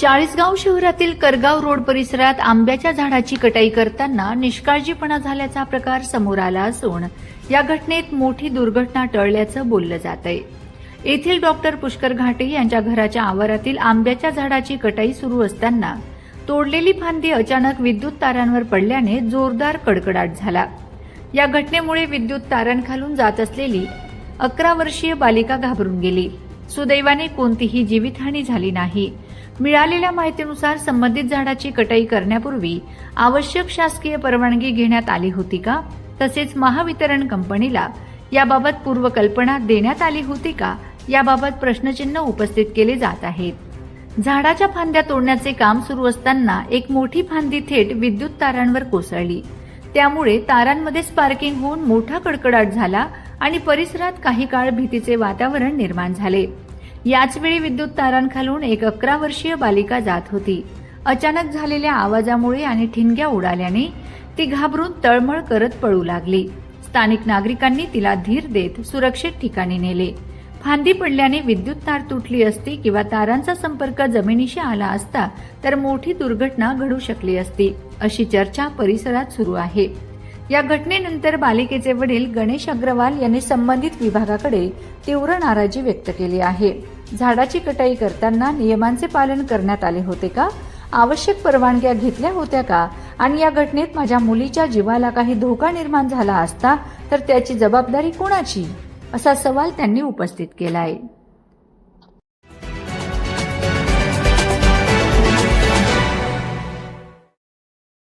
चाळीसगाव शहरातील करगाव रोड परिसरात आंब्याच्या झाडाची कटाई करताना निष्काळजीपणा झाल्याचा प्रकार समोर आला असून या घटनेत मोठी दुर्घटना टळल्याचं बोललं जात आहे। येथील डॉक्टर पुष्कर घाटे यांच्या घराच्या आवारातील आंब्याच्या झाडाची कटाई सुरू असताना तोडलेली फांदी अचानक विद्युत तारांवर पडल्याने जोरदार कडकडाट झाला। या घटनेमुळे विद्युत तारांखालून जात असलेली 11 वर्षीय बालिका घाबरून गेली। सुदैवाने कोणतीही जीवितहानी झाली नाही। मिळालेल्या माहितीनुसार संबंधित झाडाची कटाई करण्यापूर्वी आवश्यक शासकीय परवानगी घेण्यात आली होती का, तसेच महावितरण कंपनीला याबाबत पूर्वकल्पना देण्यात आली होती का, याबाबत प्रश्नचिन्ह उपस्थित केले जात आहेत। झाडाच्या फांद्या तोडण्याचे काम सुरू असताना एक मोठी फांदी थेट विद्युत तारांवर कोसळली। त्यामुळे तारांमध्ये स्पार्किंग होऊन मोठा कडकडाट झाला आणि परिसरात काही काळ भीतीचे वातावरण निर्माण झाले। याचवेळी विद्युत तारांखालून एक 11 वर्षीय बालिका जात होती। अचानक झालेल्या आवाजामुळे आणि ठिणग्या उडाल्याने ती घाबरून तळमळ करत पळू लागली। स्थानिक नागरिकांनी तिला धीर देत सुरक्षित ठिकाणी नेले। फांदी पडल्याने विद्युत तार तुटली असती किंवा तारांचा संपर्क जमिनीशी आला असता तर मोठी दुर्घटना घडू शकली असती, अशी चर्चा परिसरात सुरू आहे। या घटनेनंतर बालिकेचे वडील गणेश अग्रवाल यांनी संबंधित विभागाकडे तीव्र नाराजी व्यक्त केली आहे। झाडाची कटाई करताना नियमांचे पालन करण्यात आले होते का, आवश्यक परवानग्या घेतल्या होत्या का, आणि या घटनेत माझ्या मुलीच्या जीवाला काही धोका निर्माण झाला असता तर त्याची जबाबदारी कोणाची, असा सवाल त्यांनी उपस्थित केला आहे।